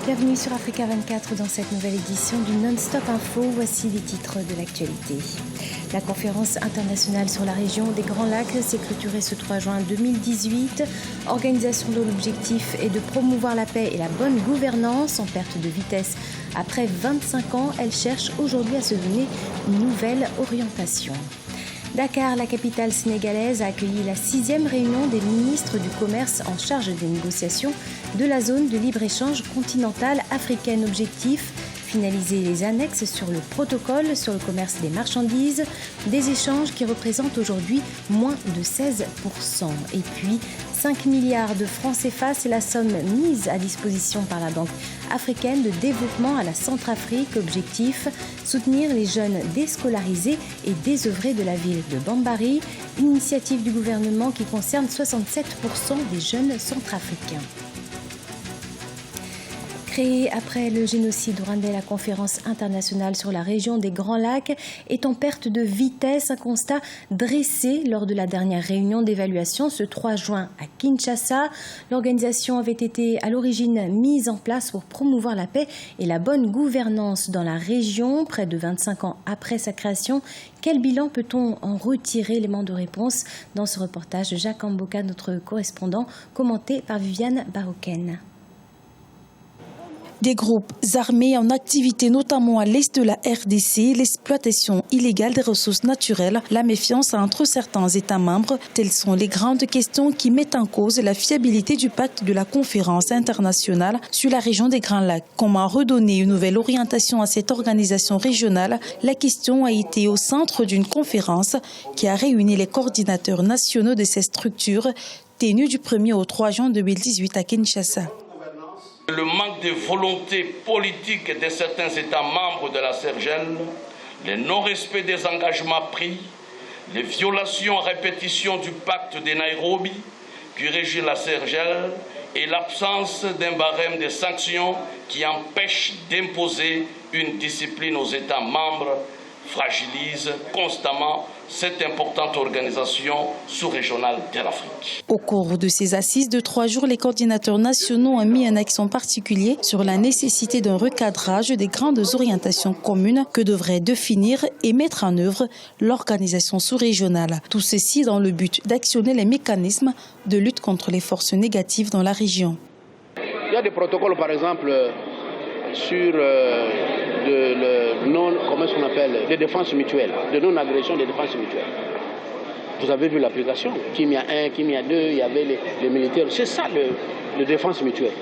Bienvenue sur Africa 24 dans cette nouvelle édition du Non-Stop Info. Voici les titres de l'actualité. La conférence internationale sur la région des Grands Lacs s'est clôturée ce 3 juin 2018. Organisation dont l'objectif est de promouvoir la paix et la bonne gouvernance en perte de vitesse. Après 25 ans, elle cherche aujourd'hui à se donner une nouvelle orientation. Dakar, la capitale sénégalaise, a accueilli la 6e réunion des ministres du commerce en charge des négociations de la zone de libre-échange continentale africaine. Objectif, finaliser les annexes sur le protocole sur le commerce des marchandises, des échanges qui représentent aujourd'hui moins de 16%. Et puis, 5 milliards de francs CFA, c'est la somme mise à disposition par la Banque africaine de développement à la Centrafrique. Objectif, soutenir les jeunes déscolarisés et désœuvrés de la ville de Bambari. Une initiative du gouvernement qui concerne 67% des jeunes centrafricains. Créée après le génocide rwandais, la conférence internationale sur la région des Grands Lacs est en perte de vitesse. Un constat dressé lors de la dernière réunion d'évaluation ce 3 juin à Kinshasa. L'organisation avait été à l'origine mise en place pour promouvoir la paix et la bonne gouvernance dans la région. Près de 25 ans après sa création, quel bilan peut-on en retirer? Élément de réponse dans ce reportage de Jacques Amboka, notre correspondant, commenté par Viviane Baroken. Des groupes armés en activité notamment à l'est de la RDC, l'exploitation illégale des ressources naturelles, la méfiance entre certains États membres, telles sont les grandes questions qui mettent en cause la fiabilité du pacte de la conférence internationale sur la région des Grands Lacs. Comment redonner une nouvelle orientation à cette organisation régionale? La question a été au centre d'une conférence qui a réuni les coordinateurs nationaux de ces structures, tenue du 1er au 3 juin 2018 à Kinshasa. Le manque de volonté politique de certains États membres de la CERGL, le non-respect des engagements pris, les violations à répétition du pacte de Nairobi qui régit la CERGL et l'absence d'un barème de sanctions qui empêche d'imposer une discipline aux États membres fragilise constamment cette importante organisation sous-régionale de l'Afrique. Au cours de ces assises de 3 jours, les coordinateurs nationaux ont mis un accent particulier sur la nécessité d'un recadrage des grandes orientations communes que devrait définir et mettre en œuvre l'organisation sous-régionale. Tout ceci dans le but d'actionner les mécanismes de lutte contre les forces négatives dans la région. Il y a des protocoles, par exemple, sur de défense mutuelle, de non-agression de défense mutuelle. Vous avez vu l'application, Kim y a 1, Kim y a 2, il y avait les militaires. C'est ça le défense mutuelle.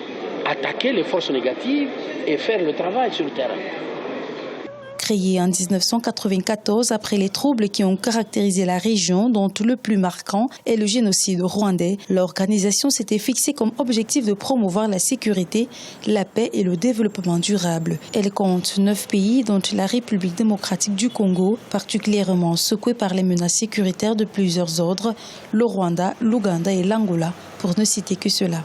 Attaquer les forces négatives et faire le travail sur le terrain. Créée en 1994 après les troubles qui ont caractérisé la région, dont le plus marquant est le génocide rwandais, l'organisation s'était fixée comme objectif de promouvoir la sécurité, la paix et le développement durable. Elle compte 9 pays, dont la République démocratique du Congo, particulièrement secouée par les menaces sécuritaires de plusieurs ordres, le Rwanda, l'Ouganda et l'Angola, pour ne citer que cela.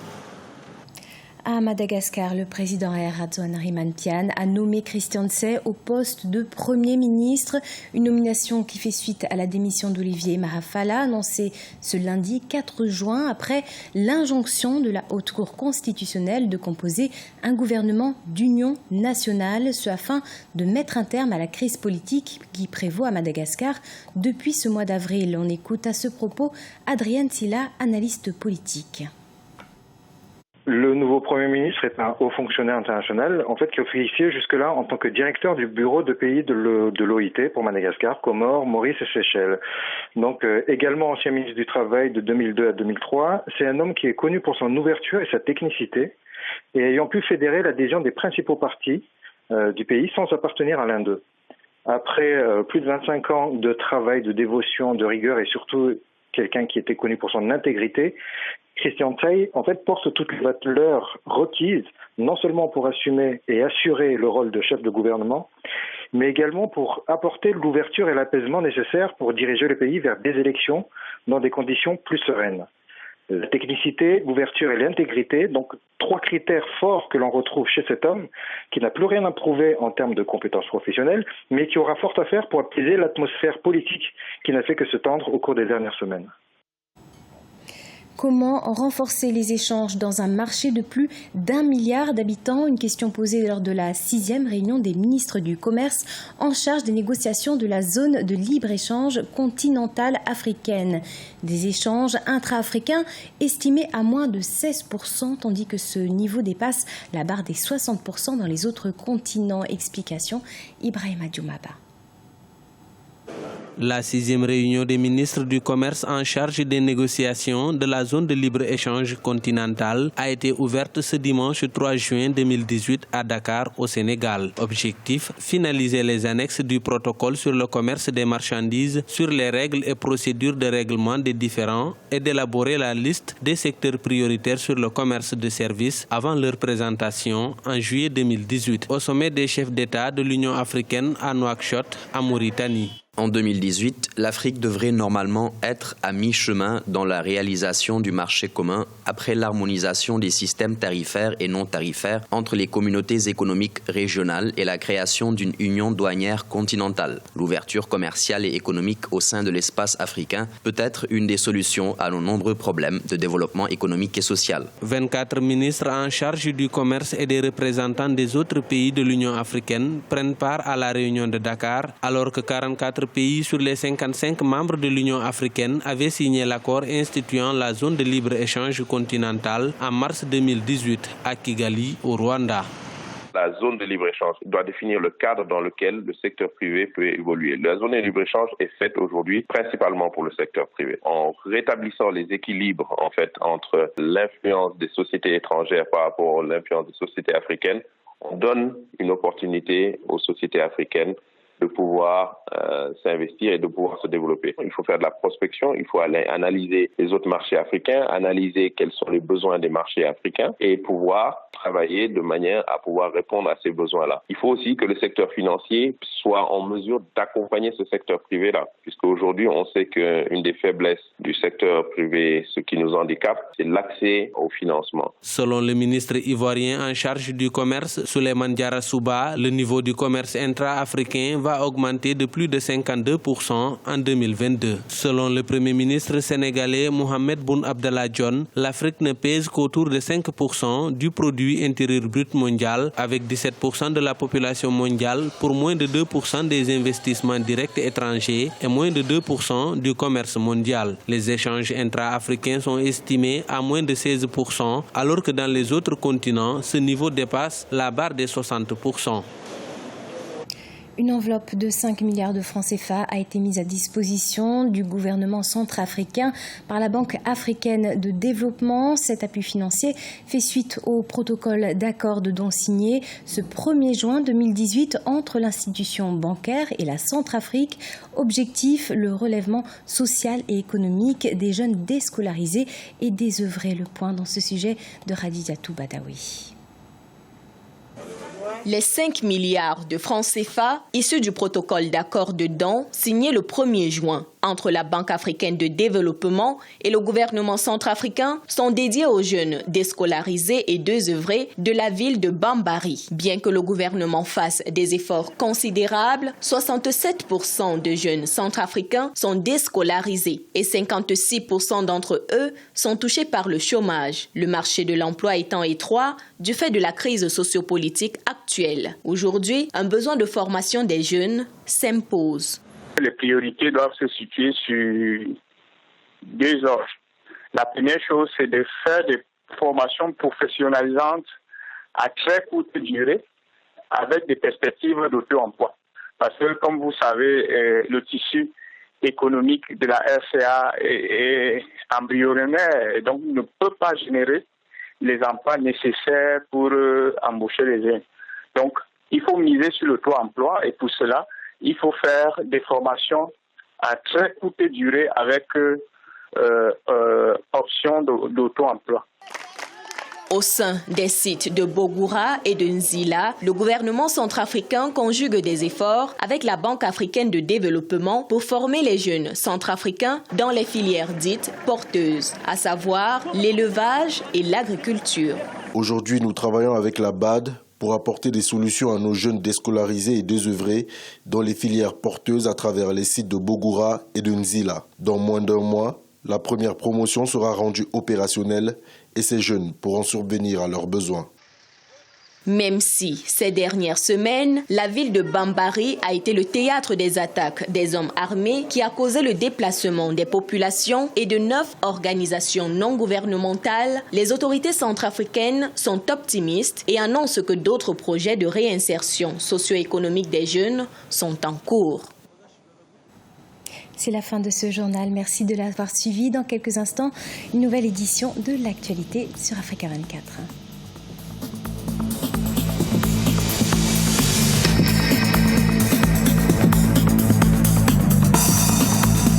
À Madagascar, le président Radzoan-Rimantian a nommé Christian Tsay au poste de Premier ministre, une nomination qui fait suite à la démission d'Olivier Marafala, annoncée ce lundi 4 juin, après l'injonction de la Haute Cour constitutionnelle de composer un gouvernement d'union nationale, ce afin de mettre un terme à la crise politique qui prévaut à Madagascar depuis ce mois d'avril. On écoute à ce propos Adrienne Silla, analyste politique. Le nouveau Premier ministre est un haut fonctionnaire international, en fait, qui officiait jusque-là en tant que directeur du bureau de pays de l'OIT pour Madagascar, Comores, Maurice et Seychelles. Donc, également ancien ministre du Travail de 2002 à 2003, c'est un homme qui est connu pour son ouverture et sa technicité, et ayant pu fédérer l'adhésion des principaux partis du pays sans appartenir à l'un d'eux. Après plus de 25 ans de travail, de dévotion, de rigueur et surtout quelqu'un qui était connu pour son intégrité, Christian Tsay, en fait, porte toutes les valeurs requises, non seulement pour assumer et assurer le rôle de chef de gouvernement, mais également pour apporter l'ouverture et l'apaisement nécessaires pour diriger le pays vers des élections dans des conditions plus sereines. La technicité, l'ouverture et l'intégrité, donc 3 critères forts que l'on retrouve chez cet homme, qui n'a plus rien à prouver en termes de compétences professionnelles, mais qui aura fort à faire pour apaiser l'atmosphère politique qui n'a fait que se tendre au cours des dernières semaines. Comment renforcer les échanges dans un marché de plus d'1 milliard d'habitants? Une question posée lors de la 6e réunion des ministres du Commerce en charge des négociations de la zone de libre-échange continentale africaine. Des échanges intra-africains estimés à moins de 16%, tandis que ce niveau dépasse la barre des 60% dans les autres continents. Explication, Ibrahima Djoumaba. La 6e réunion des ministres du Commerce en charge des négociations de la zone de libre-échange continentale a été ouverte ce dimanche 3 juin 2018 à Dakar, au Sénégal. Objectif, finaliser les annexes du protocole sur le commerce des marchandises, sur les règles et procédures de règlement des différends et d'élaborer la liste des secteurs prioritaires sur le commerce de services avant leur présentation en juillet 2018 au sommet des chefs d'État de l'Union africaine à Nouakchott, en Mauritanie. En 2018, l'Afrique devrait normalement être à mi-chemin dans la réalisation du marché commun après l'harmonisation des systèmes tarifaires et non tarifaires entre les communautés économiques régionales et la création d'une union douanière continentale. L'ouverture commerciale et économique au sein de l'espace africain peut être une des solutions à nos nombreux problèmes de développement économique et social. 24 ministres en charge du commerce et des représentants des autres pays de l'Union africaine prennent part à la réunion de Dakar, alors que 44 pays sur les 55 membres de l'Union africaine avaient signé l'accord instituant la zone de libre-échange continentale en mars 2018 à Kigali, au Rwanda. La zone de libre-échange doit définir le cadre dans lequel le secteur privé peut évoluer. La zone de libre-échange est faite aujourd'hui principalement pour le secteur privé. En rétablissant les équilibres entre l'influence des sociétés étrangères par rapport à l'influence des sociétés africaines, on donne une opportunité aux sociétés africaines de pouvoir s'investir et de pouvoir se développer. Il faut faire de la prospection, il faut aller analyser les autres marchés africains, analyser quels sont les besoins des marchés africains et pouvoir travailler de manière à pouvoir répondre à ces besoins-là. Il faut aussi que le secteur financier soit en mesure d'accompagner ce secteur privé-là, puisque aujourd'hui on sait qu'une des faiblesses du secteur privé, ce qui nous handicape, c'est l'accès au financement. Selon le ministre ivoirien en charge du commerce, Souleymane Diarra Souba, le niveau du commerce intra-africain va augmenter de plus de 52% en 2022. Selon le premier ministre sénégalais Mohamed Boun Abdallah Dionne, l'Afrique ne pèse qu'autour de 5% du produit intérieur brut mondial, avec 17% de la population mondiale pour moins de 2% des investissements directs étrangers et moins de 2% du commerce mondial. Les échanges intra-africains sont estimés à moins de 16%, alors que dans les autres continents, ce niveau dépasse la barre des 60%. Une enveloppe de 5 milliards de francs CFA a été mise à disposition du gouvernement centrafricain par la Banque africaine de développement. Cet appui financier fait suite au protocole d'accord de dons signé ce 1er juin 2018 entre l'institution bancaire et la Centrafrique. Objectif, le relèvement social et économique des jeunes déscolarisés et désœuvrés. Le point dans ce sujet de Radiatou Badawi. Les 5 milliards de francs CFA issus du protocole d'accord de dons signé le 1er juin entre la Banque africaine de développement et le gouvernement centrafricain sont dédiés aux jeunes déscolarisés et désœuvrés de la ville de Bambari. Bien que le gouvernement fasse des efforts considérables, 67% de jeunes centrafricains sont déscolarisés et 56% d'entre eux sont touchés par le chômage, le marché de l'emploi étant étroit du fait de la crise sociopolitique actuelle. Aujourd'hui, un besoin de formation des jeunes s'impose. Les priorités doivent se situer sur 2 ordres. La première chose, c'est de faire des formations professionnalisantes à très courte durée avec des perspectives d'auto-emploi. Parce que, comme vous savez, le tissu économique de la RCA est embryonnaire et donc ne peut pas générer les emplois nécessaires pour embaucher les jeunes. Donc, il faut miser sur l'auto-emploi et pour cela, il faut faire des formations à très courte durée avec option d'auto-emploi. Au sein des sites de Bogura et de Nzila, le gouvernement centrafricain conjugue des efforts avec la Banque africaine de développement pour former les jeunes centrafricains dans les filières dites porteuses, à savoir l'élevage et l'agriculture. Aujourd'hui, nous travaillons avec la BAD pour apporter des solutions à nos jeunes déscolarisés et désœuvrés dans les filières porteuses à travers les sites de Bogura et de Nzila. Dans moins d'1 mois, La première promotion sera rendue opérationnelle et ces jeunes pourront subvenir à leurs besoins. Même si, ces dernières semaines, la ville de Bambari a été le théâtre des attaques des hommes armés qui a causé le déplacement des populations et de 9 organisations non gouvernementales, les autorités centrafricaines sont optimistes et annoncent que d'autres projets de réinsertion socio-économique des jeunes sont en cours. C'est la fin de ce journal. Merci de l'avoir suivi. Dans quelques instants, une nouvelle édition de l'actualité sur Africa 24.